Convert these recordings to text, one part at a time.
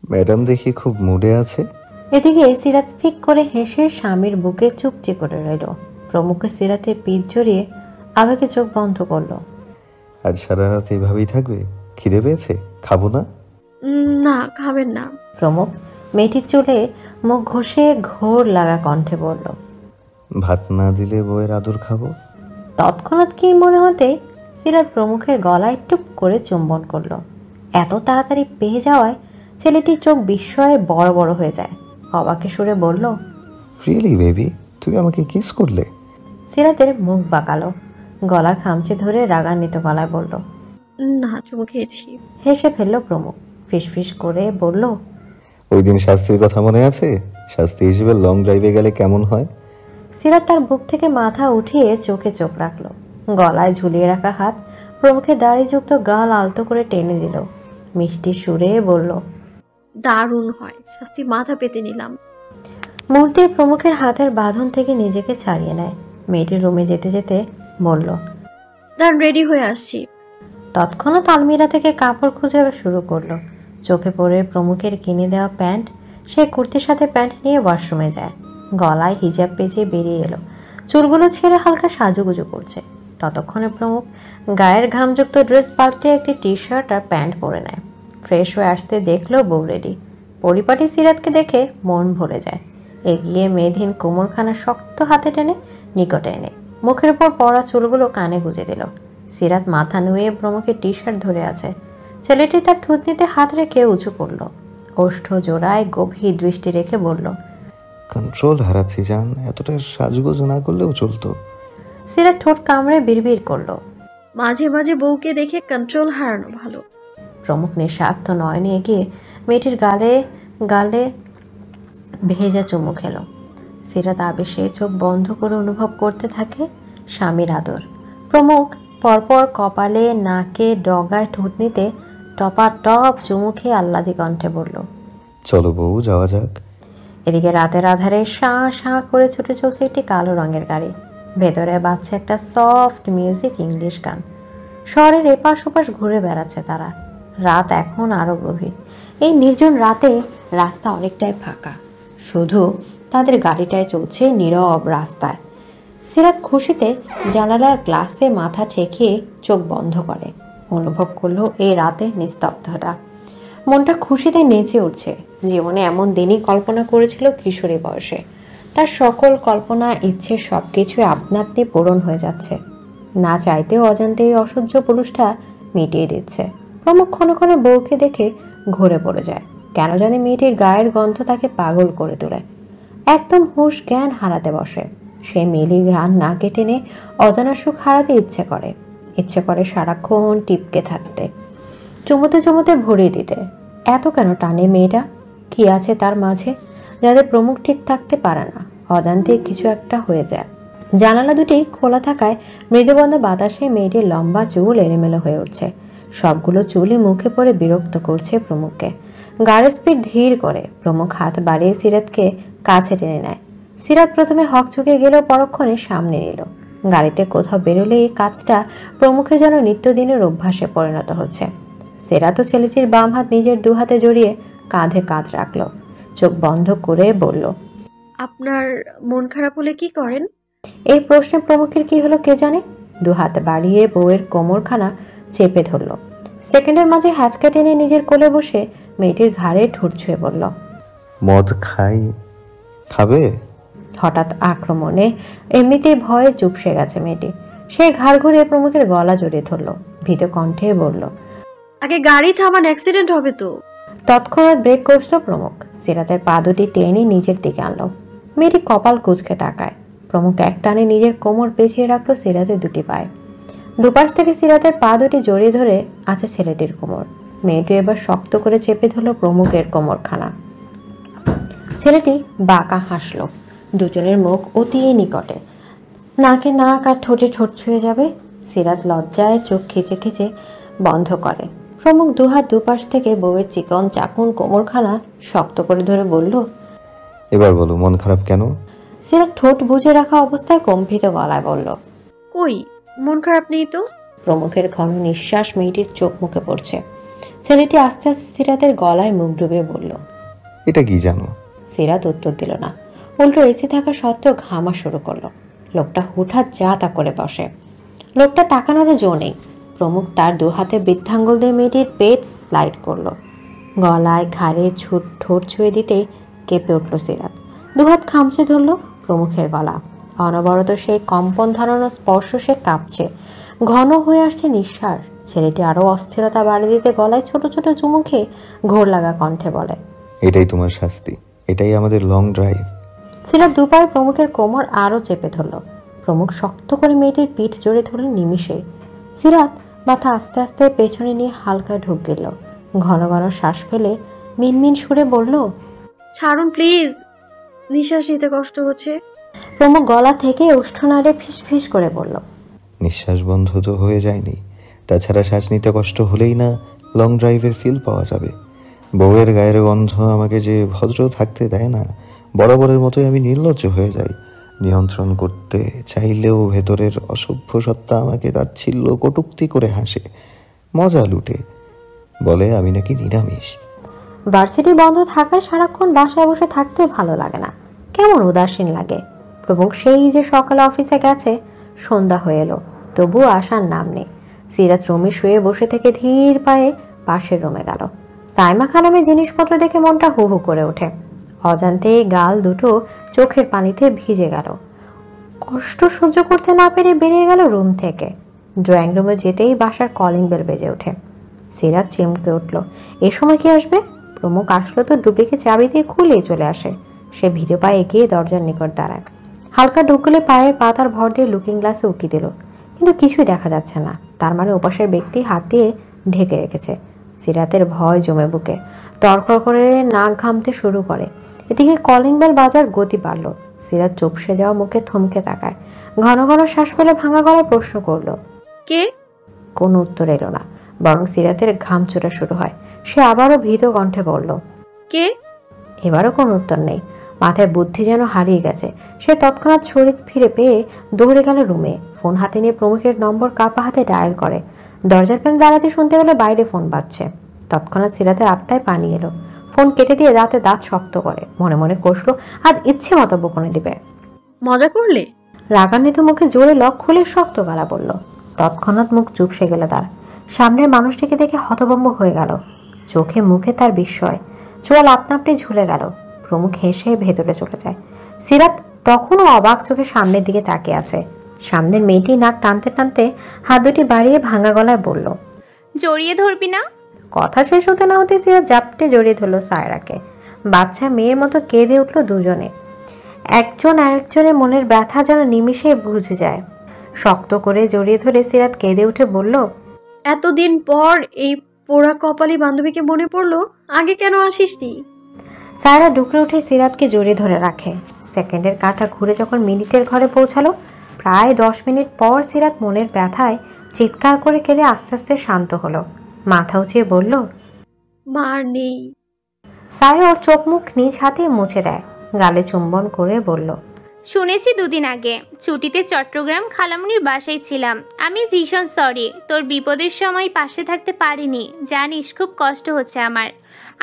Madam দেখি খুব মুডে আছে। এদিকে সিরাত ফিক করে হেসে স্বামীর বুকে চুপটি করে রইল। প্রমুখ সিরাতের পিঠ জড়িয়ে আবেগে চোখ বন্ধ করলো। আজ সারা রাত এভাবেই থাকবে? খিদে পেয়েছে? খাবো না? না, খাবেন না। প্রমুখ মেয়েটির চুলে মুখ ঘষে ঘোর লাগা কণ্ঠে বলল। ভাত না দিলে বউয়ের আদর খাবো। তৎক্ষণাৎ কি মনে হতেই সিরাত প্রমুখের গলায় টুপ করে চুম্বন করলো। এত তাড়াতাড়ি পেয়ে যাওয়ায় ছেলেটির চোখ বিস্ময়ে বড় বড় হয়ে যায়। অবাকে সুরে বলল, রিয়েলি বেবি, তুই আমাকে কিস করলে? সিরাতের মুখ বাঁকালো, গলা খামচে ধরে রাগান্বিত গলায় বলল। না, চুমু খেয়েছি। হেসে ফেলল প্রমুখ, ফিসফিস করে বলল, ওই দিন শাস্তির কথা মনে আছে? শাস্তি হিসেবে লং ড্রাইভে গেলে কেমন হয়? সিরাত তার বুক থেকে মাথা উঠিয়ে চোখে চোখ রাখলো। গলায় ঝুলিয়ে রাখা হাত প্রমুখের দাড়িযুক্ত গাল আলতো করে টেনে দিল। মিষ্টি সুরে বলল, দারুণ হয়, শাস্তি মাথা পেতে নিলাম। মুহূর্তে প্রমুখের হাতের বাঁধন থেকে নিজেকে ছাড়িয়ে নেয়। মেয়েটির রুমে যেতে যেতে বলল, দারুণ, রেডি হয়ে আসছি। তৎক্ষণাৎ আলমিরা থেকে কাপড় খুঁজে শুরু করলো। চোখে পড়ে প্রমুখের কিনে দেওয়া প্যান্ট। সে কুর্তির সাথে প্যান্ট নিয়ে ওয়াশরুমে যায়। গলায় হিজাব পেঁচিয়ে বেরিয়ে এলো। চুলগুলো ছেড়ে হালকা সাজুগুজু করছে। ততক্ষণে প্রমুখ গায়ের ঘামযুক্ত ড্রেস পাল্টে একটি টি শার্ট আর প্যান্ট পরে নেয়। ফ্রেশ হয়ে আসতে দেখলো বউ রেডি। পরিপাটি সিরাতকে দেখে মন ভরে যায়। এগিয়ে মেয়েধীন কোমরখানা শক্ত হাতে টেনে নিকটে এনে মুখের উপর পড়া চুলগুলো কানে গুঁজে দিল। সিরাত মাথা নুয়ে প্রমুখের টি শার্ট ধরে আছে। ছেলেটি তার থুতনিতে হাত রেখে উঁচু করলো। ওষ্ঠ জোড়ায় গভীর দৃষ্টি রেখে বলল, কন্ট্রোল হারাচ্ছি জান, এতটা সাজগোজ না করলেও চলতো। সিরাত ঠোঁট কামড়ে বিড়বিড় করলো, মাঝে মাঝে বউকে দেখে কন্ট্রোল হারানো ভালো। প্রমুখ নিঃস্বার্থ নয়নে এগিয়ে মেয়েটির গালে গালে ভেজা চুমু খেলো। সিরাত আবেশে চোখ বন্ধ করে অনুভব করতে থাকে স্বামীর আদর। প্রমুখ পরপর কপালে, নাকে, ডগায়, ঠুটনিতে টপাটপ চুমু খেয়ে আহ্লাদি কণ্ঠে বলল, চলো বউ, যাওয়া যাক। এদিকে রাতের আধারে শাঁ শাঁ করে ছুটে চলছে একটি কালো রঙের গাড়ি। ভেতরে বাজছে একটা সফট মিউজিক, ইংলিশ গান। শহরের এপাশ ওপাশ ঘুরে বেড়াচ্ছে তারা। রাত এখন আরও গভীর। এই নির্জন রাতে রাস্তা অনেকটাই ফাঁকা। শুধু তাদের গাড়িটায় চলছে নীরব রাস্তায়। সিরাত খুশিতে জানালার গ্লাসে মাথা ঠেকিয়ে চোখ বন্ধ করে। অনুভব করলো এই রাতের নিস্তব্ধতা। মনটা খুশিতে নেচে উঠছে। জীবনে এমন দিনই কল্পনা করেছিল কিশোরী বয়সে। তার সকল কল্পনা, ইচ্ছে সব কিছুই আপনা আপনি পূরণ হয়ে যাচ্ছে। না চাইতেও অজান্তে এই অসহ্য পুরুষটা মিটিয়ে দিচ্ছে। প্রমুখ ক্ষণে ক্ষণে বউকে দেখে ঘুরে পড়ে যায়। কেন জানে মেয়েটির গায়ের গন্ধ তাকে পাগল করে তোলে। একদম হুঁশ জ্ঞান হারাতে বসে। সে মিলি ঘ্রাণ নাকে টেনে অজানা সুখ হারাতে ইচ্ছে করে সারাক্ষণ টিপকে থাকতে, চুমোতে চুমোতে ভরিয়ে দিতে। এত কেন টানে মেয়েটা? কি আছে তার মাঝে যাদের প্রমুখ ঠিক থাকতে পারে না? অজান্তে কিছু একটা হয়ে যায়। জানালা দুটি খোলা থাকায় মৃদুবন্ধ বাতাসে মেয়েটির লম্বা চুল এলোমেলো হয়ে উঠছে। সবগুলো চুলই মুখে পড়ে বিরক্ত করছে প্রমুখকে। গাড়ির স্পিড ধীর করে প্রমুখ হাত বাড়িয়ে সিরাতকে কাছে টেনে নেয়। সিরাত প্রথমে হকচকে গেলেও পরক্ষণে সামনে নিল। গাড়িতে কোথাও বেরোলে এই কাজটা প্রমুখের যেন নিত্যদিনের অভ্যাসে পরিণত হচ্ছে। সিরাতও ছেলেটির বাম হাত নিজের দু হাতে জড়িয়ে কাঁধে কাঁধ রাখলো। চোখ বন্ধ করে বলল, আপনার মন খারাপ হলে কি করেন? এই প্রশ্নে প্রমুখের কি হলো কে জানে। দু হাত বাড়িয়ে বউয়ের কোমরখানা চেপে ধরল। সেকেন্ডের মাঝে হ্যাচকা টেনে নিজের কোলে বসে মেয়েটির ঘাড়ে ঠোঁট ছুঁয়ে বলল, মদ খাবে? হঠাৎ আক্রমণে এমনিতেই ভয়ে চুপসে গেছে মেয়েটি। সে ঘাড় ঘুরিয়ে প্রমুখের গলা জড়িয়ে ধরল। ভীত কণ্ঠে বলল, আগে গাড়ি থামান, অ্যাক্সিডেন্ট হবে তো। তৎক্ষণাৎ ব্রেক কষল প্রমুখ। সিরাতের পা দুটি টেনে নিজের দিকে আনলো। মেয়েটি কপাল কুঁচকে তাকায়। প্রমুখ এক টানে নিজের কোমর পেঁচিয়ে রাখলো সিরাতের দুটি পায়ে। দুপাশ থেকে সিরাতের পা দুটি জড়িয়ে ধরে আছে ছেলেটির কোমর। মেয়েটি এবার শক্ত করে চেপে ধরল প্রমুখের কোমরখানা। ছেলেটি বাঁকা হাসল। দুজনের মুখ অতি নিকটে, নাকে নাক আর ঠোঁটে ঠোঁট ছুঁয়ে যাবে। সিরাত লজ্জায় চোখ খিচে খিচে বন্ধ করে। প্রমুখ দুহাত দুপাশ থেকে বউয়ের চিকন চাকুন কোমরখানা শক্ত করে ধরে বলল, এবার বলো, মন খারাপ কেন? সিরাত ঠোঁট বুজে রাখা অবস্থায় কম্পিত গলায় বলল, কই, মন খারাপ নেই তো। প্রমুখের ঘন নিঃশ্বাস মেয়েটির চোখ মুখে পড়ছে। ছেলেটি আস্তে আস্তে সিরাতের গলায় মুখ ডুবিয়ে বলল, এটা কি জানো? সিরাত উত্তর দিল না, উল্টো এসি থাকা সত্ত্বেও ঘামা শুরু করলো। লোকটা হুঠাৎ যা তা করে বসে। লোকটা তাকানোর জো নেই। প্রমুখ তার দু হাতে বৃদ্ধাঙ্গুল দিয়ে মেয়েটির পেট স্লাইড করলো। গলায় ঘাড়ে ঠোঁট ছুঁয়ে দিতে কেঁপে উঠল সিরাত। দুহাত খামচে ধরল প্রমুখের গলা। অনবরত সেই কম্পন ধরানো স্পর্শ, সে কাঁপছে। ঘন হয়ে আসছে নিঃশ্বাস। ছেলেটি আরো অস্থিরতা বাড়িয়ে দিতে গলায় ছোট ছোট চুমু খেয়ে ঘোর লাগা কণ্ঠে বলে, এটাই তোমার শাস্তি, এটাই আমাদের লং ড্রাইভ। সিরাত দুপায়ে প্রমুখের কোমর আরো চেপে ধরল। প্রমুখ শক্ত করে মেয়েটির পিঠ জড়িয়ে ধরল নিমিষে। সিরাত মাথা আস্তে আস্তে পেছনে নিয়ে হালকা ঢুক গেল। ঘন ঘন শ্বাস ফেলে মিনমিন সুরে বলল, ছাড়ুন প্লিজ, নিঃশ্বাস নিতে কষ্ট হচ্ছে। প্রমুখ গলা থেকে ওষ্ঠ নাড়ে ফিস ফিস করে বলল, নিঃশ্বাস বন্ধ তো হয়ে যায়নি, তাছাড়া শ্বাস নিতে কষ্ট হলেই না লং ড্রাইভের ফিল পাওয়া যাবে। বউয়ের গায়ের গন্ধ আমাকে যে ভদ্র থাকতে দেয় না, বরাবরের মতোই আমি নির্লজ্জ হয়ে যাই। নিয়ন্ত্রণ করতে চাইলেও ভেতরের অসভ্য সত্তা আমাকে তাচ্ছিল্য কটূক্তি করে হাসে, মজা লুটে, বলে আমি নাকি নিরামিষ। ভার্সিটি বন্ধ থাকায় সারাক্ষণ বাসায় বসে থাকতে ভালো লাগে না, কেমন উদাসীন লাগে। প্রমুখ সেই যে সকালে অফিসে গেছে, সন্ধ্যা হয়ে এলো, তবুও আসার নাম নেই। সিরাত রুমে শুয়ে বসে থেকে ধীর পায়ে পাশের রুমে গেল। সাইমা খানমের জিনিসপত্র দেখে মনটা হু হু করে ওঠে। অজান্তেই গাল দুটো চোখের পানিতে ভিজে গেল। কষ্ট সহ্য করতে না পেরে বেরিয়ে গেল রুম থেকে। ড্রয়িং রুমে যেতেই বাসার কলিং বেল বেজে ওঠে। সিরাত চিমকে উঠল, এ সময় কি আসবে? প্রমুখ আসলো তো ডুবিকে চাবি দিয়ে খুলেই চলে আসে। সে ভিড়ে পায়ে এগিয়ে দরজার নিকট দাঁড়ায়। হালকা ঢুকলে পায়ের পাতার ভর দিয়ে লুকিং গ্লাসে উকি দিল, কিন্তু কিছুই দেখা যাচ্ছে না। তার মানে ওপাশের ব্যক্তি হাত দিয়ে ঢেকে রেখেছে। সিরাতের ভয় জমে বুকে, তরকর করে নাক ঘামতে শুরু করে। এদিকে কলিং বেল বাজার গতি বাড়ল। সিরাত চুপসে যাওয়া মুখে থমকে তাকায়। ঘন ঘন শ্বাস ফেলে ভাঙা গলায় প্রশ্ন করলো, কে? কোনো উত্তর এলো না, বরং সিরাতের ঘাম ছোটা শুরু হয়। সে আবারও ভীত কণ্ঠে বলল, কে? এবারও কোনো উত্তর নেই। মাথায় বুদ্ধি যেন হারিয়ে গেছে। সে তৎক্ষণাৎ শরীর ফিরে পেয়ে দৌড়ে গেল রুমে। ফোন হাতে নিয়ে প্রমুখের নম্বর কাপা হাতে ডায়াল করে। দরজার পেন দাঁড়াতে শুনতে পেলে বাইরে ফোন বাজছে। তৎক্ষণাৎ সিরাতের আত্মায় পানি এলো। ফোন কেটে দিয়ে দাঁতে দাঁত শক্ত করে মনে মনে কষলো, আজ ইচ্ছে মতো বকুনি দিবে। মজা করলে? রাগান্বিত মুখে জোরে লক খুলে শক্ত গলা বলল। তৎক্ষণাৎ মুখ চুপসে গেল তার। সামনের মানুষটিকে দেখে হতভম্ব হয়ে গেল। চোখে মুখে তার বিস্ময়। চোয়াল আপনা আপনি ঝুলে গেল। প্রমুখ হেসে ভেতরে চলে যায়। সিরাত তখনও অবাক চোখে সামনের দিকে তাকিয়ে আছে। সামনের মেয়েটি নাক টানতে টানতে হাত দুটি বাড়িয়ে ভাঙা গলায় বলল, জড়িয়ে ধরবি না? কথা শেষ হতে না হতে সিরাত জাপটে জড়িয়ে ধরলো সায়রাকে। বাচ্চা মেয়ের মতো কেঁদে উঠল দুজনে। একজন আরেকজনের মনের ব্যথা যেন নিমিষে বুঝে যায়। শক্ত করে জড়িয়ে ধরে সিরাত কেঁদে উঠে বলল, এতদিন পর এই পোড়া কপালি বান্ধবীকে মনে পড়লো, আগে কেন আসিসনি? সায়রা ডুকরে উঠে সিরাতকে জড়িয়ে ধরে রাখে। সেকেন্ডের কাঁটা ঘুরে যখন মিনিটের ঘরে পৌঁছালো, প্রায় 10 মিনিট পর সিরাত মনের ব্যথায় চিৎকার করে কেঁদে আস্তে আস্তে শান্ত হলো। মাথা উঁচিয়ে বলল, মার নেই। সায়রা ওর চোখ মুখ নিজ হাতে মুছে দেয়। গালে চুম্বন করে বলল, শুনেছি দুদিন আগে ছুটিতে চট্টগ্রাম খালামুনির বাসায় ছিলাম। আমি ভীষণ সরি, তোর বিপদের সময় পাশে থাকতে পারিনি। জানিস খুব কষ্ট হচ্ছে আমার।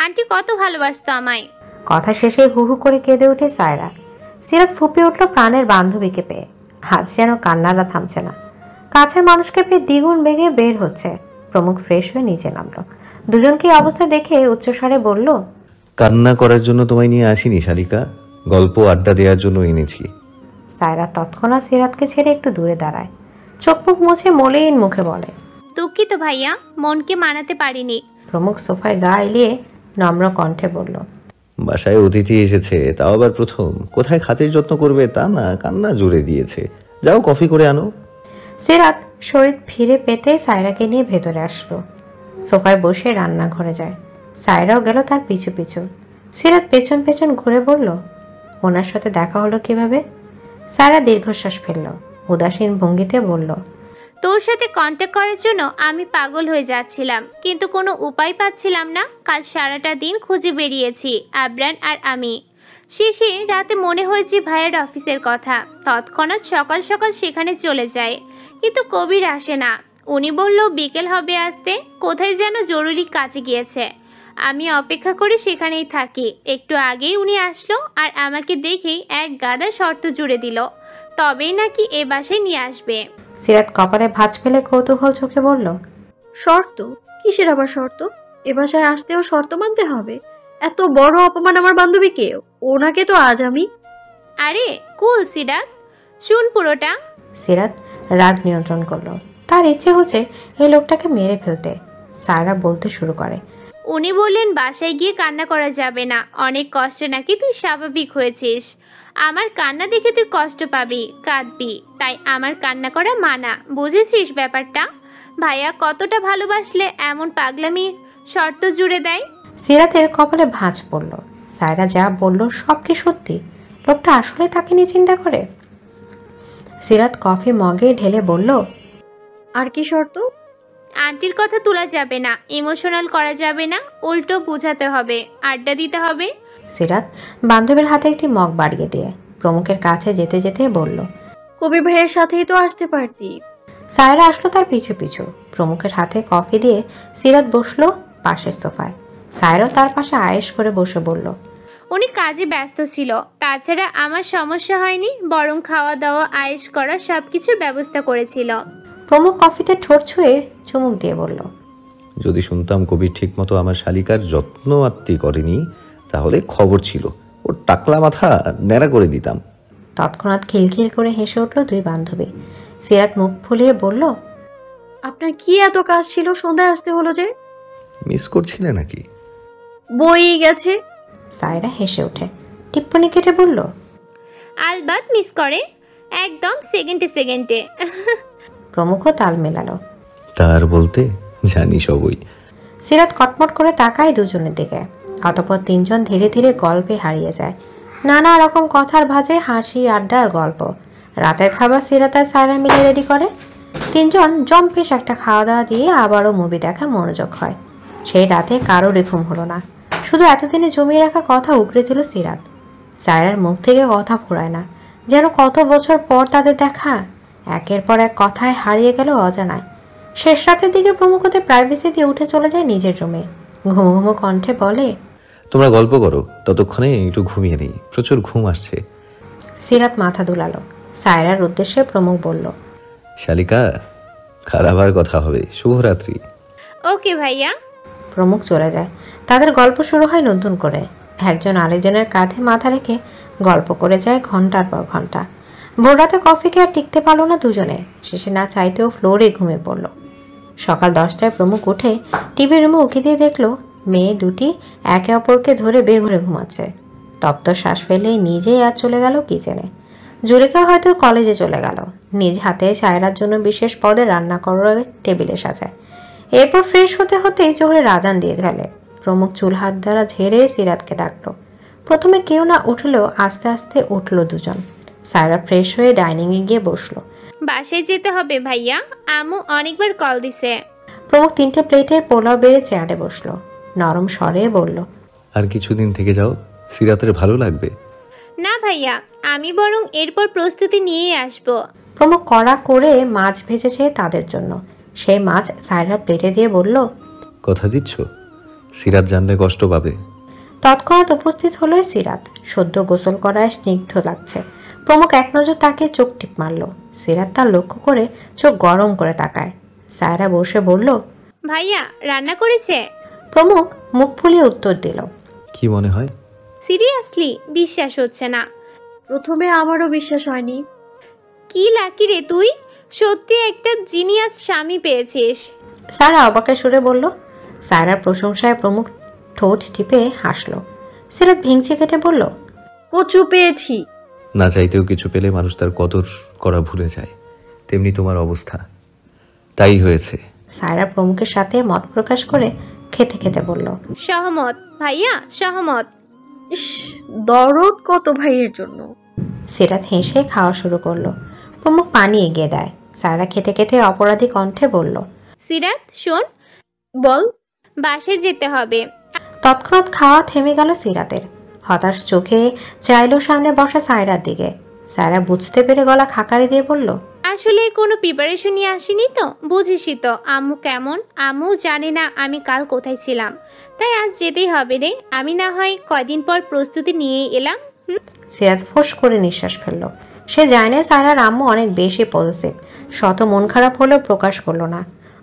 আন্টি কত ভালোবাসতো আমায়। কথা শেষে হু হু করে কেঁদে ওঠে সায়রা। সিরাত ফুপিয়ে উঠল প্রাণের বান্ধবীকে পেয়ে। আজ যেন কান্নাটা থামছে না। কাছের মানুষকে পেয়ে দ্বিগুণ বেগে বের হচ্ছে। প্রমুখ ফ্রেশ হয়ে নিচে নামলো। দুজনকে এই অবস্থা দেখে উচ্চস্বরে বলল, কান্না করার জন্য তোমায় নিয়ে আসিনি শালিকা, গল্প আড্ডা দেওয়ার জন্য এনেছি। সায়রা তৎক্ষণাৎ সিরাতকে ছেড়ে একটু দূরে দাঁড়ায়। চোখ মুখ মুছে মলিন মুখে বলে, দুঃখিত ভাইয়া, মনকে মানাতে পারিনি। প্রমুখ সোফায় গা এলিয়ে নম্র কণ্ঠে বলল, বাসায় অতিথি এসেছে, তাও আবার প্রথম। কোথায় খাতির যত্ন করবে তা না, কান্না জুড়ে দিয়েছে। যাও কফি করে আনো। সিরাত শরীর ফিরে পেতে সায়রাকে নিয়ে ভেতরে আসলো। সোফায় বসে রান্নাঘরে যায়। সায়রাও গেল তার পিছু পিছু। সিরাত পেছন পেছন ঘুরে বলল, ওনার সাথে দেখা হলো কিভাবে? সায়রা দীর্ঘশ্বাস ফেলল। উদাসীন ভঙ্গিতে বলল, তোর সাথে কন্ট্যাক্ট করার জন্য আমি পাগল হয়ে যাচ্ছিলাম, কিন্তু কোনো উপায় পাচ্ছিলাম না। কাল সারাটা দিন খুঁজে বেরিয়েছি, আবরান আর আমি। শেষে রাতে মনে হয়েছে ভাইয়ের অফিসের কথা। তৎক্ষণাৎ সকাল সকাল সেখানে চলে যায়, কিন্তু কবির আসে না। উনি বলল বিকেল হবে আসতে, কোথায় যেন জরুরি কাজে গিয়েছে। আমি অপেক্ষা করে সেখানেই থাকি। একটু আগেই উনি আসলো আর আমাকে দেখেই এক গাদা শর্ত জুড়ে দিল, তবেই নাকি এ বাসায় নিয়ে আসবে। সিরাত কপালে ভাঁজ ফেলে কৌতূহল চোখে বলল, শর্ত? কিসের আবার শর্ত? এ বাসায় আসতেও শর্ত মানতে হবে? এত বড় অপমান আমার বান্ধবীকে। ওনাকে তো আজ আমি। আরে কুল সিরাত, শুন পুরোটা। সিরাত রাগ নিয়ন্ত্রণ করলো। তার ইচ্ছে হচ্ছে এই লোকটাকে মেরে ফেলতে। সায়রা বলতে শুরু করে, উনি বললেন বাসায় গিয়ে কান্না করা যাবে না, অনেক কষ্টে নাকি তুই স্বাভাবিক হয়েছিস। আমার কান্না দেখে তুই কষ্ট পাবি, কাঁদবি, তাই আমার কান্না করা মানা। বুঝেছিস ব্যাপারটা? ভাইয়া কতটা ভালোবাসলে এমন পাগলামি শর্ত জুড়ে দেয়? সিরাতের কপালে ভাঁজ পড়ল। সায়রা যা বলল সব কি সত্যি? লোকটা আসলে তাকে নিয়ে চিন্তা করে? সিরাত কফি মগে ঢেলে বলল, আর কি শর্ত? আন্টির কথা তোলা যাবে না, ইমোশনাল করা যাবে না, উল্টো বোঝাতে হবে, আড্ডা দিতে হবে। সিরাত বান্ধবীর হাতে একটি মগ বাড়িয়ে দিয়ে প্রমুখের কাছে যেতে যেতে বলল, কবির ভাইয়ের সাথেই তো আসতে পারতি। সায়রা আসলো তার পিছু পিছু। প্রমুখের হাতে কফি দিয়ে সিরাত বসলো পাশের সোফায়। সায়রা তার পাশে আয়েশ করে বসে বলল, উনি কাজে ব্যস্ত ছিল, তাছাড়া আমার সমস্যা হয়নি, বরং খাওয়া দাওয়া আয়েশ করা সবকিছুর ব্যবস্থা করেছিল। প্রমুখ কফিতে ঠোঁট ছুঁয়ে চুমুক দিয়ে বলল, যদি শুনতাম কবির ঠিকমতো আমার শালিকার যত্ন আত্মি করেনি, তাহলে খবর ছিল, ওর টাকলা মাথা ন্যাড়া করে দিতাম। তৎক্ষণাৎ খিলখিল করে হেসে উঠল দুই বান্ধবী। সিরাত মুখ ফুলিয়ে বলল, আপনার কি এত কাজ ছিল, সন্ধ্যায় আসতে হলো যে? মিস করছিলে নাকি? বই গেছে। সায়রা হেসে ওঠে টিপ্পনি কেটে বলল, আলবাত মিস করে, একদম সেকেন্ডে সেকেন্ডে। প্রমুখ তাল মেলালো। তার বলতে জানি সবই। সিরাত কটমট করে তাকায় দুজনের দিকে। অতঃপর তিনজন ধীরে ধীরে গল্পে হারিয়ে যায়। নানা রকম কথার ভাঁজে হাসি, আড্ডা আর গল্প। রাতের খাবার সিরাত আর সায়রা মিলে রেডি করে। তিনজন জম্পেশ একটা খাওয়া দাওয়া দিয়ে আবারও মুভি দেখা মনোযোগ হয়। সেই রাতে কারোরই ঘুম হলো না। শুধু এতদিনে জমিয়ে রাখা কথা উগড়ে দিল সিরাত। সায়রার মুখ থেকে কথা ফোরায় না, যেন কত বছর পর তাদের দেখা। একের পর এক কথায় হারিয়ে গেল অজানায়। শেষ রাতের দিকে প্রমুখতে প্রাইভেসি দিয়ে উঠে চলে যায় নিজের রুমে। ঘুমো ঘুমো কণ্ঠে বলে, তোমরা গল্প করো, ততক্ষণে একটু ঘুমিয়ে নেই, প্রচুর ঘুম আসছে। সিরাত মাথা দুলালো। সায়রার উদ্দেশ্যে প্রমুখ বলল, শালিকা, খারাপ কথা হবে, শুভরাত্রি। ওকে ভাইয়া। প্রমুখ চলে যায়। তাদের গল্প শুরু হয় নতুন করে। একজন আরেকজনের কাঁধে মাথা রেখে গল্প করে যায় ঘন্টার পর ঘন্টা। ভোররাতে কফিকে আর টিকতে পারল না দুজনে। শেষে না চাইতেও ফ্লোরে ঘুমিয়ে পড়ল। সকাল 10টায় প্রমুখ উঠে টিভি রুমে উকি দিয়ে দেখল মেয়ে দুটি একে অপরকে ধরে বেঘরে ঘুমাচ্ছে। তপ্ত শ্বাস ফেলেই নিজেই আজ চলে গেল কিচেনে। জুলেখা হয়তো কলেজে চলে গেল। নিজ হাতে সায়রার জন্য বিশেষ পদে রান্না করে টেবিলে সাজায়। এরপর ফ্রেশ হতে হতেই জোহরের আজান দিয়ে ফেলে। প্রমুখ চুল হাত দ্বারা ঝেড়ে সিরাতকে ডাকলো। প্রথমে কেউ না উঠলেও আস্তে আস্তে উঠল দুজন। সায়রা ফ্রেশ হয়ে ডাইনিংয়ে গিয়ে বসলো। বাসায় যেতে হবে ভাইয়া, আম্মু অনেকবার কল দিছে। প্রমুখ 3টে প্লেটে পোলাও বেড়ে চেয়ারে বসলো। নরম স্বরে বলল, আর কিছুদিন থেকে যাও, সিরাতের ভালো লাগবে। না ভাইয়া, আমি বরং এরপর প্রস্তুতি নিয়েই আসবো। প্রমুখ কড়া করে মাছ ভেজেছে তাদের জন্য। সেই মাছ সায়রার প্লেটে দিয়ে বলল, কথা দিচ্ছ? সিরাত জানলে কষ্ট পাবে। তৎক্ষণাৎ উপস্থিত হলো সিরাত। সদ্য গোসল করায় স্নিগ্ধ লাগছে। প্রমুখ এক নজর তাকে চোখ টিপ মারল। সিরাত তার লক্ষ্য করে চোখ গরম করে তাকায়। সায়রা বসে বলল, ভাইয়া রান্না করেছে। প্রমুখ মুখ ফুলিয়ে উত্তর দিল, কি মনে হয়? সিরিয়াসলি বিশ্বাস হচ্ছে না। প্রথমে আমারও বিশ্বাস হয়নি। কি লাকি রে তুই, সত্যি একটা জিনিয়াস স্বামী পেয়েছিস। সায়রা অবাকে সুরে বলল। সায়রার প্রশংসায় প্রমুখ ঠোঁট টিপে হাসলো। সিরাত ভেঙচি কেটে বলল, কচু পেয়েছি। না চাইতেও কিছু পেলে মানুষ তার কদর করা ভুলে যায়, তেমনি তোমার অবস্থা তাই হয়েছে। সায়রা প্রমুখের সাথে মত প্রকাশ করে খেতে খেতে বলল, সহমত ভাইয়া, সহমত। ইস, দরদ কত ভাইয়ের জন্য। সিরাত হেসে খাওয়া শুরু করলো। প্রমুখ পানি এগিয়ে দেয়। সায়রা খেতে খেতে অপরাধী কণ্ঠে বলল, সিরাত শোন, বল। বাসায় যেতে হবে। তৎক্ষণাৎ খাওয়া থেমে গেল সিরাতের। হতাশ চোখে চাইলো সামনে বসা সায়রার দিকে। সায়রা বুঝতে পেরে গলা খাকারি দিয়ে বলল, আজ আসলে কোনো প্রিপারেশন নিয়ে আসিনি তো, বুঝিসই তো আম্মু কেমন। আম্মু জানে না আমি কাল কোথায় ছিলাম, তাই আজ যেতেই হবে রে। আমি না হয় কয়দিন পর প্রস্তুতি নিয়ে এলাম। সিরাত ফোঁস করে নিঃশ্বাস ফেলল। সে জানে সায়রার আম্মু অনেক বেশি পজিটিভ, শত মন খারাপ হলেও প্রকাশ করলো না।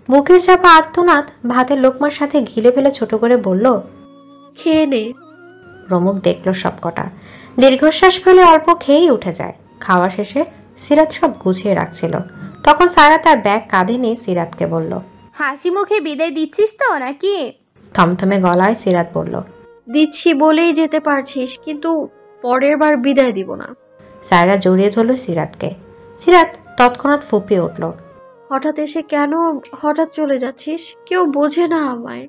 বুকের চাপা আর্তনাদ ভাতের লোকমার সাথে গিলে ফেলে ছোট করে বলল, খেয়ে নে। প্রমুখ দেখল সবকটা, দীর্ঘশ্বাস ফেলে অল্প খেয়েই উঠে যায়। খাওয়া শেষে সিরাত সব গুছিয়ে রাখছিল, তখন সায়রা তার ব্যাগ কাঁধে নিয়ে সিরাতকে বলল, হাসি মুখে বিদায় দিচ্ছিস তো নাকি? থমথমে গলায় সিরাত বলল, দিচ্ছি বলেই যেতে পারছিস, কিন্তু পরের বার বিদায় দিব না। সায়রা জড়িয়ে ধরল সিরাতকে। সিরাত তৎক্ষণাৎ ফুপিয়ে উঠল। হঠাৎ এসে কেন হঠাৎ চলে যাচ্ছিস? কেউ বোঝে না আমায়।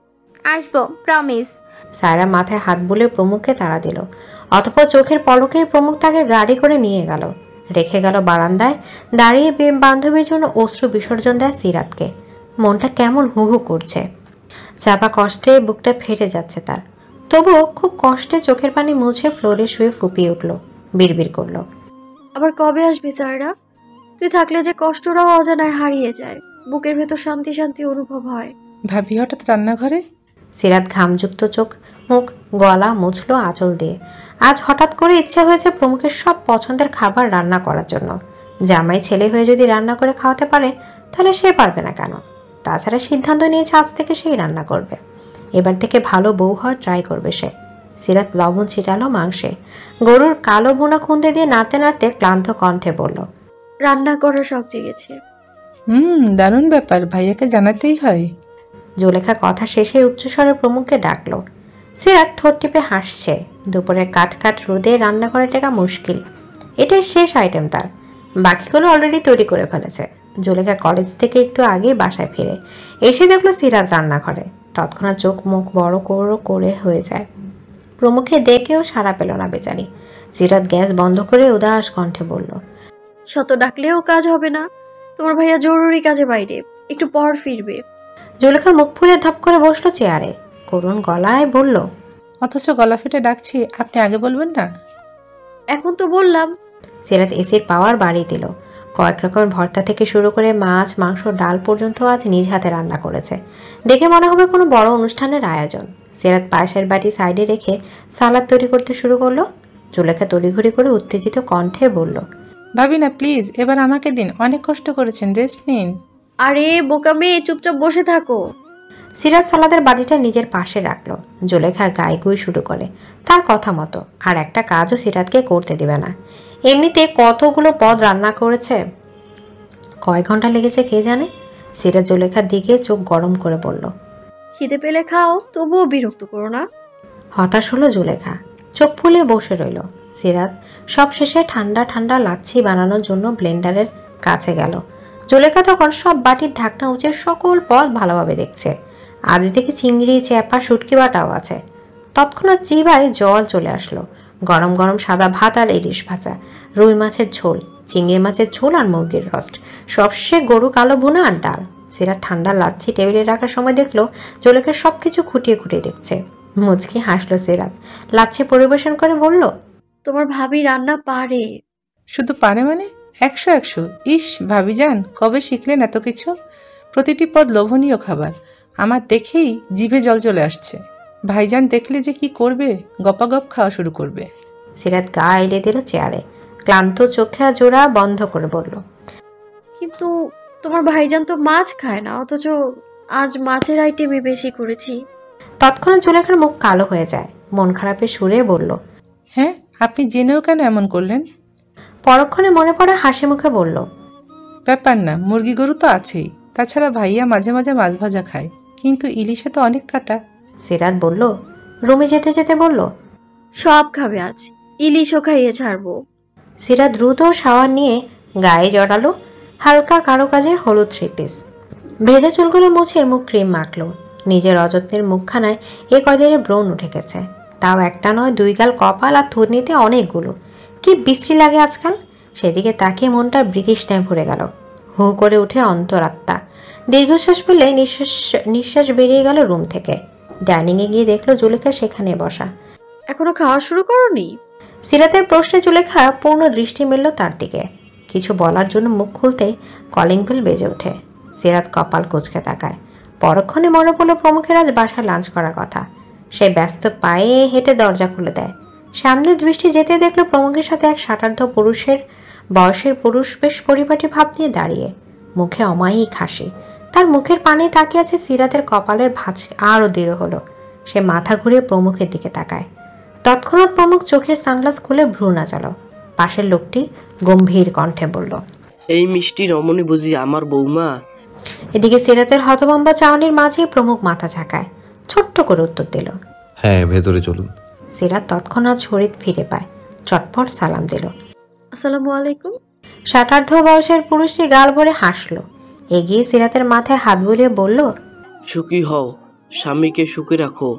আসবো, প্রমিস। সায়রা মাথায় হাত বুলে প্রমুখকে তাড়া দিল। অতঃপর চোখের পলকেই প্রমুখ তাকে গাড়ি করে নিয়ে গেল, রেখে গেল বারান্দায়। দাঁড়িয়ে বান্ধবীর জন্য অশ্রু বিসর্জন দেয় সিরাতকে। মনটা কেমন হু হু করছে, চাপা কষ্টে বুকটা ফেটে যাচ্ছে তার। তবুও খুব কষ্টে চোখের পানি মুছে ফ্লোরে শুয়ে ফুপিয়ে উঠল, বিড়বিড় করলো, আবার কবে আসবি সায়রা? তুই থাকলে যে কষ্টটাও অজানায় হারিয়ে যায়, বুকের ভেতর শান্তি শান্তি অনুভব হয়। ভাবি হঠাৎ রান্নাঘরে? সিরাত ঘামযুক্ত চোখ মুখ গলা মুছল আঁচল দিয়ে। আজ হঠাৎ করে ইচ্ছে হয়েছে প্রমুখের সব পছন্দের খাবার রান্না করার জন্য। জামাই ছেলে হয়ে যদি রান্না করে খাওয়াতে পারে, তাহলে সে পারবে না কেন? তাছাড়া সিদ্ধান্ত নিয়েছে আজ থেকে সেই রান্না করবে। এবার থেকে ভালো বউ হওয়ার ট্রাই করবে সে। সিরাত লবণ ছিটালো মাংসে, গরুর কালো বোনা খুন্তে দিয়ে নাড়তে নাড়তে ক্লান্ত কণ্ঠে বলল, রান্না করার শখ জেগেছে। দারুণ ব্যাপার, ভাইয়াকে জানাতেই হয়। জুলেখা কথা শেষে উচ্চস্বরে প্রমুখকে ডাকলো। সিরাত ঠোঁট টিপে হাসছে। দুপুরে কাট কাট রোদে রান্না করে টেকা মুশকিল। এটাই শেষ আইটেম তার, বাকিগুলো অলরেডি তৈরি করে ফেলেছে। জুলেখা কলেজ থেকে একটু আগে বাসায় ফিরে এসে দেখলো সিরাত রান্নাঘরে। তৎক্ষণাৎ চোখ মুখ বড় করে হয়ে যায়। প্রমুখে দেখেও সাড়া পেল না বেচারি। সিরাত গ্যাস বন্ধ করে উদাস কণ্ঠে বলল, শত ডাকলেও কাজ হবে না, তোমার ভাইয়া জরুরি কাজে বাইরে, একটু পর ফিরবে। জুলেখা মুখ ফুলে ধপ করে বসলো চেয়ারে, করুণ গলায় বলল, অথচ গলা ফেটে ডাকছি, আপনি আগে বলবেন না? এখন তো বললাম। সিরাত এসির পাওয়ার বাড়িয়ে দিল। কয়েক রকমের ভর্তা থেকে শুরু করে মাছ মাংস ডাল পর্যন্ত আজ নিজ হাতে রান্না করেছে। দেখে মনে হবে কোনো বড় অনুষ্ঠানের আয়োজন। সিরাত পায়েসের বাটি সাইডে রেখে সালাদ তৈরি করতে শুরু করলো। জুলেখা তড়িঘড়ি করে উত্তেজিত কণ্ঠে বলল, ভাবি না প্লিজ, এবার আমাকে দিন, অনেক কষ্ট করেছেন, রেস্ট নিন। আরে বোকা মেয়ে, চুপচাপ বসে থাকো। সিরাত সালাদের বাটিটা নিজের পাশে রাখলো। জুলেখা গাইগুই শুরু করে তার কথা মতো। আর একটা কাজও সিরাতকে করতে দেবে না। এমনিতে কতগুলো পদ রান্না করেছে, কয় ঘন্টা লেগেছে কে জানে। সিরাত জুলেখার দিকে চোখ গরম করে বলল, খিদে পেলে খাও, তবুও বিরক্ত করো না। হতাশ হলো জুলেখা, চোখ ফুলে বসে রইল। সিরাত সব শেষে ঠান্ডা ঠান্ডা লাচ্ছি বানানোর জন্য ব্লেন্ডারের কাছে গেল। জুলেখা তখন সব বাটির ঢাকনা উঁচে সকল পদ ভালোভাবে দেখছে। আজ থেকে চিংড়ি চ্যাপা শুটকি বাটাও আছে। তৎক্ষণাৎ জিভায় জল চলে আসলো। গরম গরম সাদা ভাত আর ইলিশ ভাজা, রুই মাছের ঝোল, চিংড়ি মাছের ঝোল আর মুরগির রোস্ট, সবশেষে গরু কালো ভুনা আর ডাল। সিরাত ঠান্ডা লাচ্ছি টেবিলে রাখার সময় দেখলো জুলেখা সবকিছু খুঁটিয়ে খুঁটিয়ে দেখছে। মুচকি হাসলো সিরাত, লাচ্ছি পরিবেশন করে বলল, তোমার ভাবি রান্না পারে। শুধু পারে মানে? 100 ইস ভাবি যান, কবে শিখলেন এত কিছু? প্রতিটি পদ লোভনীয় খাবার, আমার দেখেই জিভে জল চলে আসছে। ভাইজান দেখলে যে কি করবে, গপাগপ খাওয়া শুরু করবে। সিরাত গা এলে দিল চেয়ারে, ক্লান্ত চোখে জোড়া বন্ধ করে বলল, কিন্তু তোমার ভাইজান তো মাছ খায় না, অথচ আজ মাছের আইটেমই বেশি করেছি। তৎক্ষণাৎ জুলেখার মুখ কালো হয়ে যায়। মন খারাপে সুরে বলল, হ্যাঁ, আপনি জেনেও কেন এমন করলেন? পরক্ষণে মনে পড়ে হাসি মুখে বলল, ব্যাপার না, মুরগি গরু তো আছেই, তাছাড়া ভাইয়া মাঝে মাঝে মাছ ভাজা খায়, কিন্তু ইলিশে তো অনেক কাটা। সিরাত বলল, রুমে যেতে যেতে বলল, সব খাবে আজ, ইলিশও খাইয়ে ছাড়বো। সিরাত দ্রুত শাওয়ার নিয়ে গায়ে জড়ালো হালকা কারুকাজের হলুদ 3 পিস। ভেজা চুলগুলো মুছে মুখ ক্রিম মাখলো। নিজের অযত্নের মুখখানায় এ কদিনে ব্রণ উঠে গেছে, তাও একটা নয় 2 গাল কপাল আর থুতনিতে অনেকগুলো। কি বিশ্রী লাগে আজকাল। সেদিকে তাকিয়ে মনটা ব্রিটিশ ন্যায় ভরে গেল। হু করে উঠে অন্তরাত্মা। দীর্ঘশ্বাস ফেলে নিঃশ্বাস বেরিয়ে গেল রুম থেকে। ডাইনিংয়ে গিয়ে দেখলো জুলেখা সেখানে বসা। এখনো খাওয়া শুরু করোনি? সিরাতের প্রশ্নে জুলেখা পূর্ণ দৃষ্টি মেলল তার দিকে। কিছু বলার জন্য মুখ খুলতেই কলিং বেল বেজে ওঠে। সিরাত কপাল কুঁচকে তাকায়। পরক্ষণে মনে পড়লো প্রমুখের আজ বাসায় লাঞ্চ করার কথা। সে ব্যস্ত পায়ে হেঁটে দরজা খুলে দেয়। সামনে দৃষ্টি যেতে দেখলো প্রমুখের সাথে এক ষাটার্ধ বয়সের পুরুষ বেশ পরিপাটি ভাব নিয়ে দাঁড়িয়ে, মুখে অমায়িক হাসি। তার মুখের পানে তাকিয়ে আছে সিরাতের কপালের ভাঁজ আরও দৃঢ় হলো। সে মাথা ঘুরিয়ে প্রমুখের দিকে তাকায়। তৎক্ষণাৎ প্রমুখ চোখের সানগ্লাস খুলে ভ্রু নাচালো। পাশের লোকটি গম্ভীর কণ্ঠে বলল, এই মিষ্টি রমণী বুঝি আমার বৌমা? এদিকে সিরাতের হতভম্বা চাউনির মাঝেই প্রমুখ মাথা ঝাঁকায়, ছোট্ট করে উত্তর দিল, হ্যাঁ ভেতরে চলুন। সিরাত তৎক্ষণাৎ শরীর ফিরে পায়, চটপট সালাম দিল। আসসালামু আলাইকুম। ষাটার্ধ বয়সের পুরুষটি গাল ভরে হাসলো, এগিয়ে সিরাতের মাথায় হাত বুলিয়ে বলল, সুখী হও, স্বামীকে সুখী রাখো।